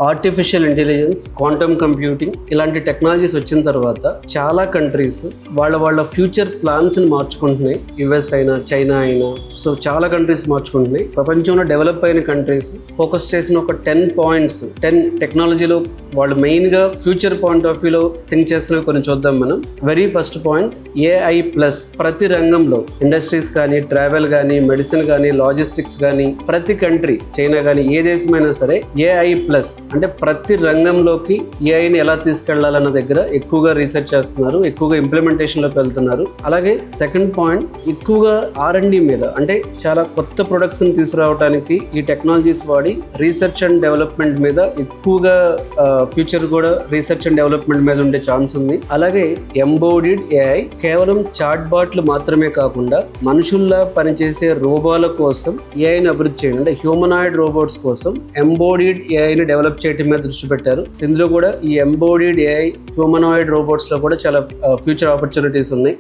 Artificial intelligence, quantum computing ఇలాంటి technologies వచ్చిన తర్వాత చాలా కంట్రీస్ వాళ్ళ ఫ్యూచర్ ప్లాన్స్ని మార్చుకుంటున్నాయి. యుఎస్ అయినా, చైనా అయినా, సో చాలా కంట్రీస్ మార్చుకుంటున్నాయి. ప్రపంచంలో డెవలప్ అయిన కంట్రీస్ ఫోకస్ చేసిన ఒక 10 పాయింట్స్, 10 టెక్నాలజీలో వాళ్ళు మెయిన్గా ఫ్యూచర్ పాయింట్ ఆఫ్ వ్యూలో థింక్ చేసినవి కొన్ని చూద్దాం మనం. Very first point AI plus. ప్రతి రంగంలో ఇండస్ట్రీస్ కానీ, ట్రావెల్ కానీ, మెడిసిన్ కానీ, లాజిస్టిక్స్ కానీ, ప్రతి కంట్రీ, చైనా కానీ, ఏ దేశమైనా సరే AI ప్లస్ అంటే ప్రతి రంగంలోకి ఏఐని ఎలా తీసుకెళ్లాలన్న దగ్గర ఎక్కువగా రీసెర్చ్ చేస్తున్నారు, ఎక్కువగా ఇంప్లిమెంటేషన్లోకి వెళ్తున్నారు. అలాగే సెకండ్ పాయింట్, ఎక్కువగా R&D మీద, అంటే చాలా కొత్త ప్రొడక్ట్స్ని తీసుకురావడానికి ఈ టెక్నాలజీస్ వాడి రీసెర్చ్ అండ్ డెవలప్మెంట్ మీద ఎక్కువగా ఫ్యూచర్ కూడా రీసెర్చ్ అండ్ డెవలప్మెంట్ మీద ఉండే ఛాన్స్ ఉంది. అలాగే ఎంబోడీడ్ AI కేవలం చాట్ బాట్లు మాత్రమే కాకుండా మనుషుల్లా పనిచేసే రోబోల కోసం ఏఐని అభివృద్ధి చేయండి, అంటే హ్యూమనాయిడ్ రోబోట్స్ కోసం ఎంబోడీడ్ ఏఐని డెవలప్ చేయడం మీద దృష్టి పెట్టారు. ఇందులో కూడా ఈ ఎంబోడీడ్ AI హ్యూమనాయిడ్ రోబోట్స్ లో కూడా చాలా ఫ్యూచర్ ఆపర్చునిటీస్ ఉన్నాయి.